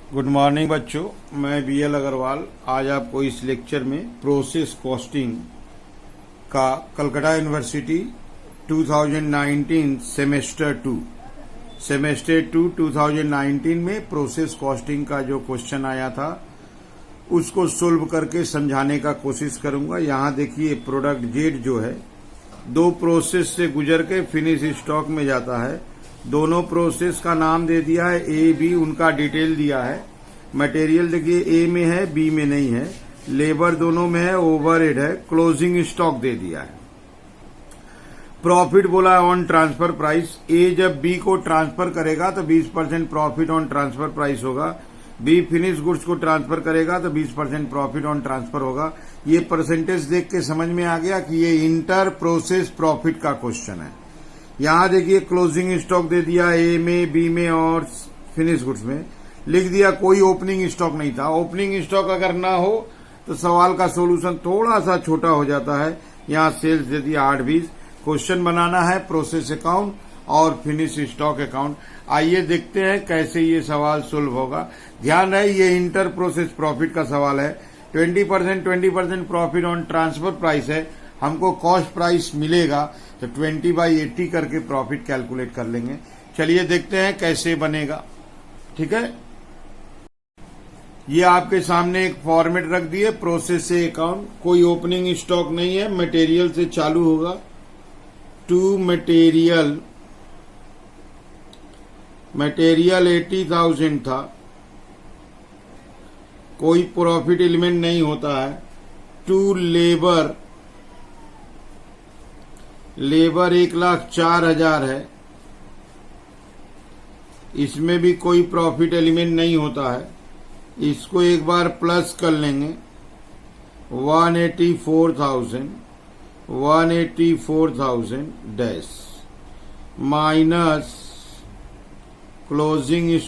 Good morning बच्चों, मैं BL Agarwal आज आपको इस लेक्चर में प्रोसेस कॉस्टिंग का कलकत्ता यूनिवर्सिटी 2019 सेमेस्टर टू 2019 में प्रोसेस कॉस्टिंग का जो क्वेश्चन आया था उसको सोल्व करके समझाने का कोशिश करूंगा। यहाँ देखिए प्रोडक्ट जेड जो है दो प्रोसेस से गुजर के फिनिश स्टॉक में जाता है। दोनों प्रोसेस का नाम दे दिया है ए बी, उनका डिटेल दिया है। मटेरियल देखिए ए में है बी में नहीं है, लेबर दोनों में है, ओवरहेड है, क्लोजिंग स्टॉक दे दिया है। प्रॉफिट बोला है ऑन ट्रांसफर प्राइस। ए जब बी को ट्रांसफर करेगा तो 20% प्रॉफिट ऑन ट्रांसफर प्राइस होगा। बी फिनिश गुड्स को ट्रांसफर करेगा तो 20% प्रॉफिट ऑन ट्रांसफर होगा। ये परसेंटेज देख के समझ में आ गया कि ये इंटर प्रोसेस प्रॉफिट का क्वेश्चन है। यहाँ देखिए क्लोजिंग स्टॉक दे दिया ए में, बी में और फिनिश गुड्स में। लिख दिया कोई ओपनिंग स्टॉक नहीं था। ओपनिंग स्टॉक अगर ना हो तो सवाल का सोल्यूशन थोड़ा सा छोटा हो जाता है। यहाँ सेल्स दे दिया 8-20। क्वेश्चन बनाना है प्रोसेस अकाउंट और फिनिश स्टॉक अकाउंट। आइए देखते हैं कैसे ये सवाल सोल्व होगा। ध्यान रहे ये इंटर प्रोसेस प्रॉफिट का सवाल है। 20% प्रॉफिट ऑन ट्रांसफर प्राइस है। हमको कॉस्ट प्राइस मिलेगा तो 20/80 करके प्रॉफिट कैलकुलेट कर लेंगे। चलिए देखते हैं कैसे बनेगा। ठीक है, ये आपके सामने एक फॉर्मेट रख दिए प्रोसेस से अकाउंट। कोई ओपनिंग स्टॉक नहीं है, मटेरियल से चालू होगा। टू मटेरियल 80,000 था, कोई प्रॉफिट एलिमेंट नहीं होता है। टू लेबर 1,04,000 है, इसमें भी कोई प्रॉफिट एलिमेंट नहीं होता है। इसको एक बार प्लस कर लेंगे 184,000 डैश माइनस क्लोजिंग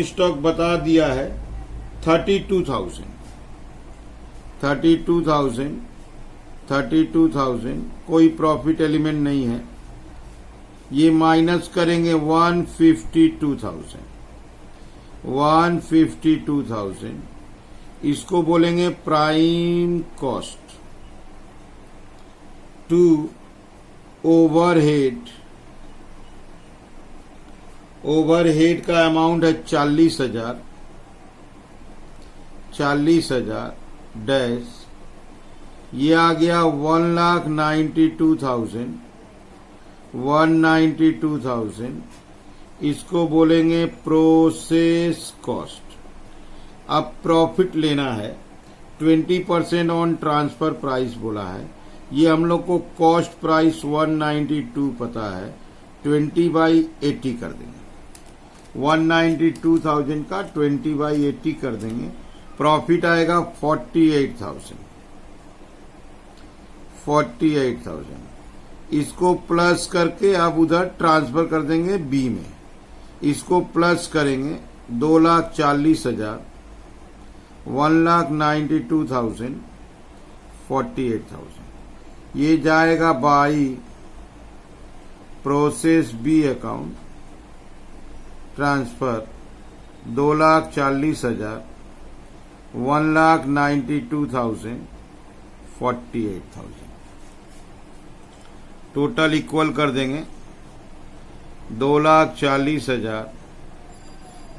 स्टॉक बता दिया है 32,000 कोई प्रॉफिट एलिमेंट नहीं है। ये माइनस करेंगे 152,000, इसको बोलेंगे प्राइम कॉस्ट। टू ओवरहेड का अमाउंट है 40,000 डैश ये आ गया 192,000। इसको बोलेंगे प्रोसेस कॉस्ट। अब प्रॉफिट लेना है 20% ऑन ट्रांसफर प्राइस बोला है। ये हम लोग को कॉस्ट प्राइस 192 पता है, 20/80 कर देंगे। 192,000 का 20/80 कर देंगे। प्रॉफिट आएगा 48,000। इसको प्लस करके अब उधर ट्रांसफर कर देंगे बी में। इसको प्लस करेंगे 2,40,000, 1,92,000, 48,000। ये जाएगा by process B account transfer 2,40,000, 1,92,000, 48,000। Total equal कर देंगे 2,40,000,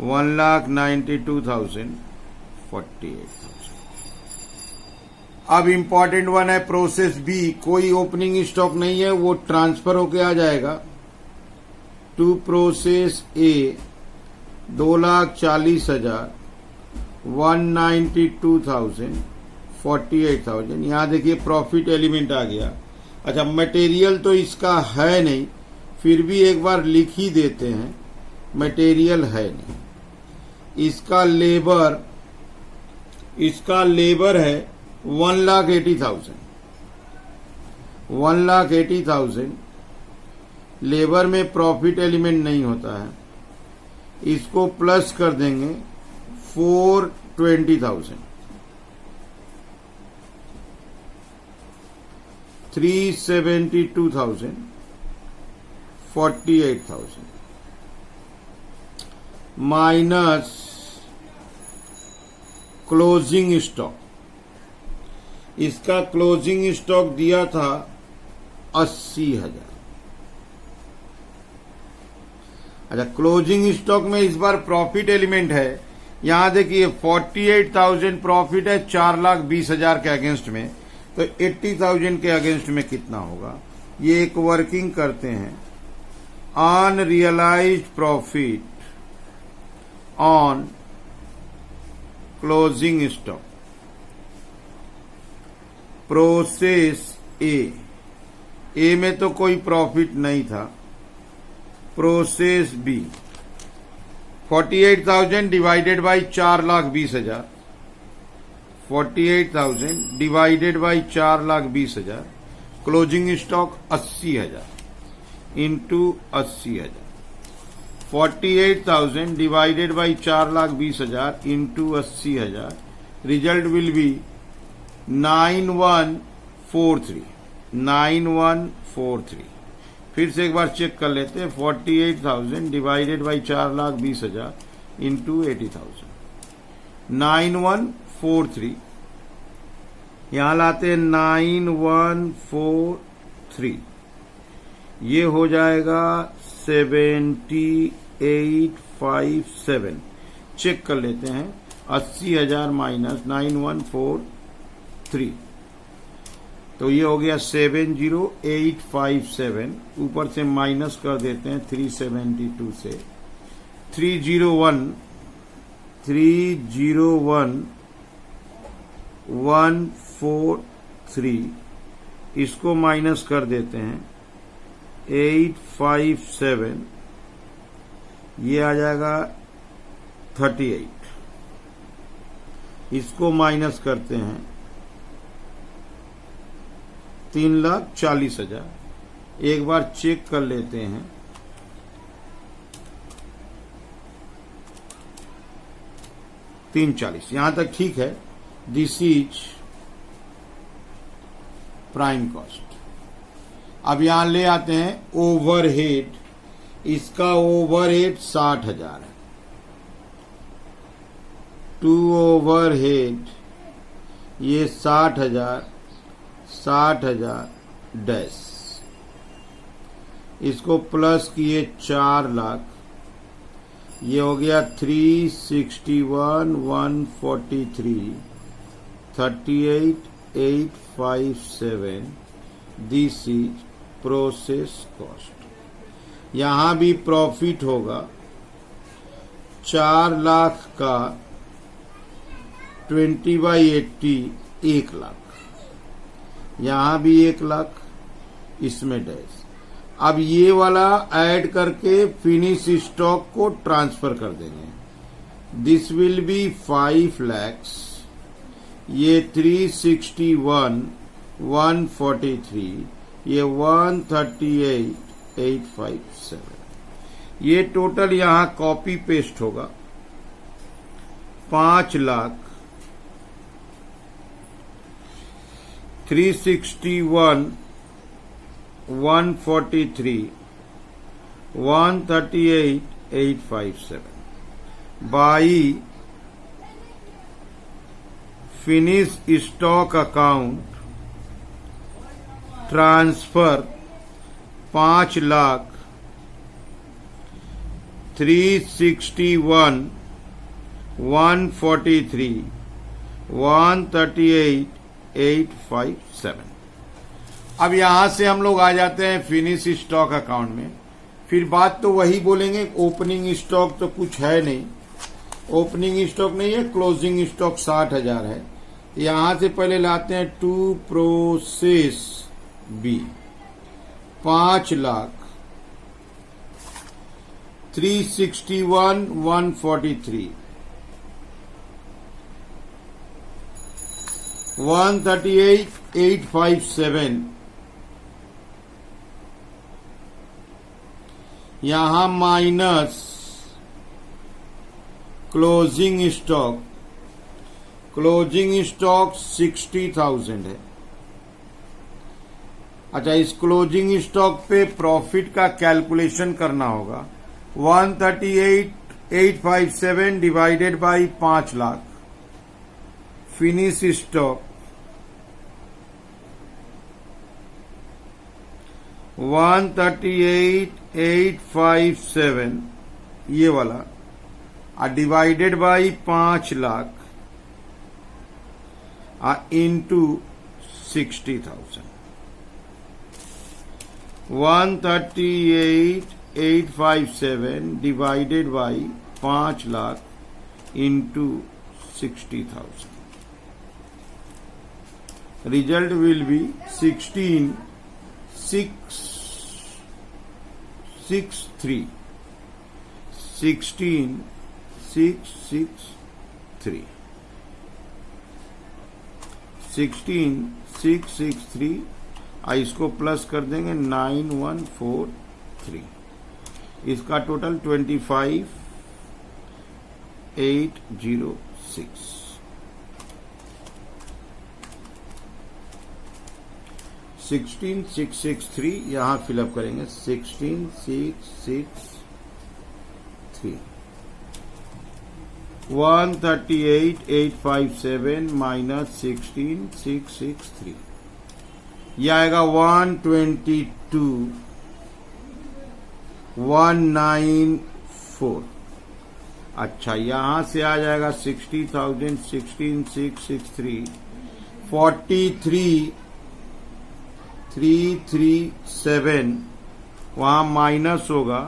1,92,000, 48,000। अब इम्पॉर्टेंट वन है प्रोसेस बी। कोई ओपनिंग स्टॉक नहीं है, वो ट्रांसफर होके आ जाएगा। To process A 2,40,000, 192,000, 48,000। यहां देखिए प्रॉफिट एलिमेंट आ गया। अच्छा, मटेरियल तो इसका है नहीं, फिर भी एक बार लिख ही देते हैं। मटेरियल है नहीं। इसका लेबर है 1,80,000। लेबर में प्रॉफिट एलिमेंट नहीं होता है। इसको प्लस कर देंगे 420,000, 372,000, 48,000। Minus closing stock. इसका क्लोजिंग स्टॉक दिया था 80,000। अच्छा, क्लोजिंग स्टॉक में इस बार प्रॉफिट एलिमेंट है। यहां देखिए 48,000 प्रॉफिट है 4,20,000 के अगेंस्ट में, तो 80,000 के अगेंस्ट में कितना होगा। ये एक वर्किंग करते हैं। Unrealised profit on closing stock, process A में तो कोई प्रॉफिट नहीं था। Process B 48,000 divided by 4,20,000, 48,000 divided by 4,20,000, closing stock 80,000 into 80,000, 48,000 divided by 4,20,000 into 80,000, result will be 9143। 9143। फिर से एक बार चेक कर लेते हैं। 48,000 डिवाइडेड बाई 4,20,000 इंटू 80,000, 9143। यहां लाते हैं 9143, ये हो जाएगा 7857। चेक कर लेते हैं। 80,000 माइनस 9143, तो ये हो गया 70857। ऊपर से माइनस कर देते हैं 372 से। 301,143, इसको माइनस कर देते हैं 857, ये आ जाएगा 38। इसको माइनस करते हैं 3,40,000। एक बार चेक कर लेते हैं। 340 यहां तक ठीक है। This is prime cost. अब यहां ले आते हैं ओवरहेड। इसका ओवरहेड 60,000 है। टू ओवरहेड ये 60,000 डैश, इसको प्लस किए 4 लाख, ये हो गया 361,143, 38,857। This is process cost. यहां भी प्रॉफिट होगा 4 लाख का 20/80 1 लाख। यहां भी 1 लाख, इसमें डैश। अब ये वाला ऐड करके फिनिश स्टॉक को ट्रांसफर कर देंगे। This will be 5 lakhs। ये 361,143, ये 138,857। ये टोटल यहां कॉपी पेस्ट होगा 5,00,000 361,143, 138,857 by finish stock account transfer 5,00,000 361,143, 138,857। अब यहां से हम लोग आ जाते हैं फिनिश स्टॉक अकाउंट में। फिर बात तो वही बोलेंगे, ओपनिंग स्टॉक तो कुछ है नहीं। ओपनिंग स्टॉक नहीं है, क्लोजिंग स्टॉक 60,000 है। यहां से पहले लाते हैं टू प्रोसेस बी 5,00,000 361,143, 138,857। यहां minus closing stock. Closing stock 60,000 है। अच्छा, इस क्लोजिंग स्टॉक पे प्रॉफिट का कैलकुलेशन करना होगा। 138 857 divided by 5 lakh, finish stock 138,857 ये वाला divided by 5 lakh into 60,000। 138,857 divided by 5 lakh into 60,000। Result will be 16,663 16,663 16,663 इसको प्लस कर देंगे 9143। इसका टोटल 25,806। 16,663 यहां फिलअप करेंगे 16,663 138,857 माइनस 16,663 यह आएगा 122,194। अच्छा यहां से आ जाएगा 60,000 16,663 43,337 वहां माइनस होगा,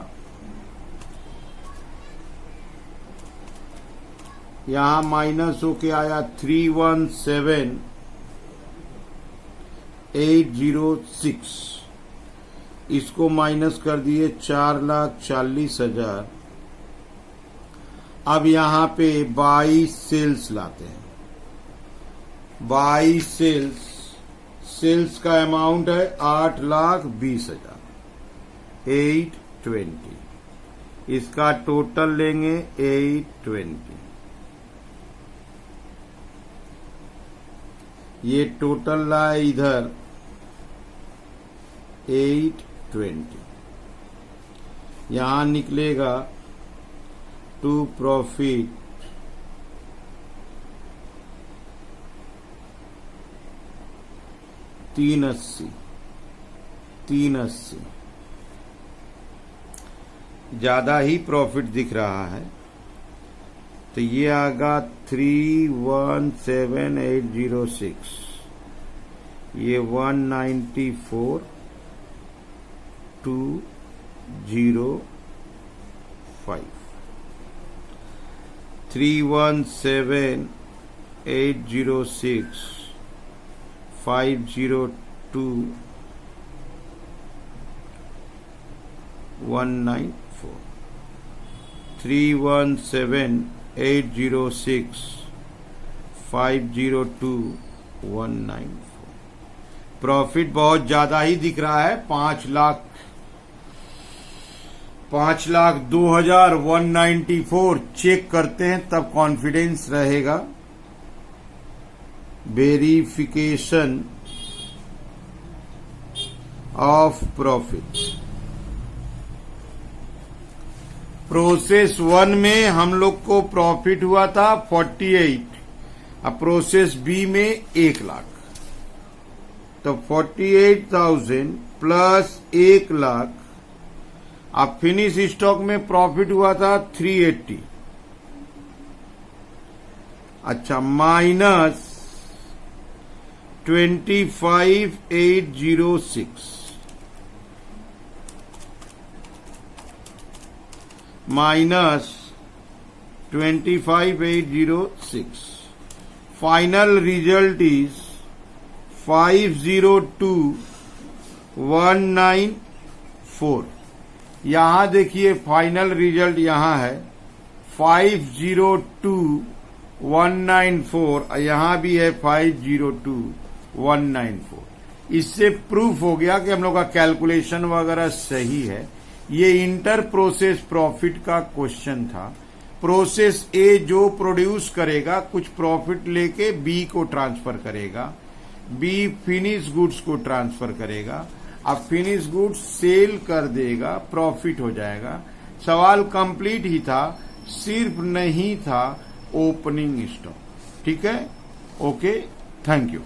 यहां माइनस होके आया 317,806। इसको माइनस कर दिए 4,40,000। अब यहां पे 22 सेल्स लाते हैं। 22 सेल्स का अमाउंट है 8,20,000 820। इसका टोटल लेंगे 820। ये टोटल लाए इधर 820। यहां निकलेगा टू प्रॉफिट 380 ज्यादा ही प्रॉफिट दिख रहा है, तो ये आगा 317,806, ये 194,205 317,806 502,194 317,806 502,194। प्रॉफिट बहुत ज्यादा ही दिख रहा है, 5,02,194। चेक करते हैं तब कॉन्फिडेंस रहेगा। Verification of profit. प्रोसेस 1 में हम लोग को प्रॉफिट हुआ था 48, अब प्रोसेस बी में 1 लाख, तो 48,000 प्लस 1 लाख। अब फिनिश स्टॉक में प्रॉफिट हुआ था 380, अच्छा minus 25,806 minus 25,806। Final result is 502,194। यहां देखिए फाइनल रिजल्ट यहां है 502,194, यहां भी है 502,194। इससे प्रूफ हो गया कि हम लोग का कैलकुलेशन वगैरह सही है। ये इंटर प्रोसेस प्रॉफिट का क्वेश्चन था। प्रोसेस ए जो प्रोड्यूस करेगा कुछ प्रॉफिट लेके बी को ट्रांसफर करेगा, बी फिनिश गुड्स को ट्रांसफर करेगा, अब फिनिश गुड्स सेल कर देगा, प्रॉफिट हो जाएगा। सवाल कंप्लीट ही था, सिर्फ नहीं था ओपनिंग स्टॉक। ठीक है, ओके, थैंक यू।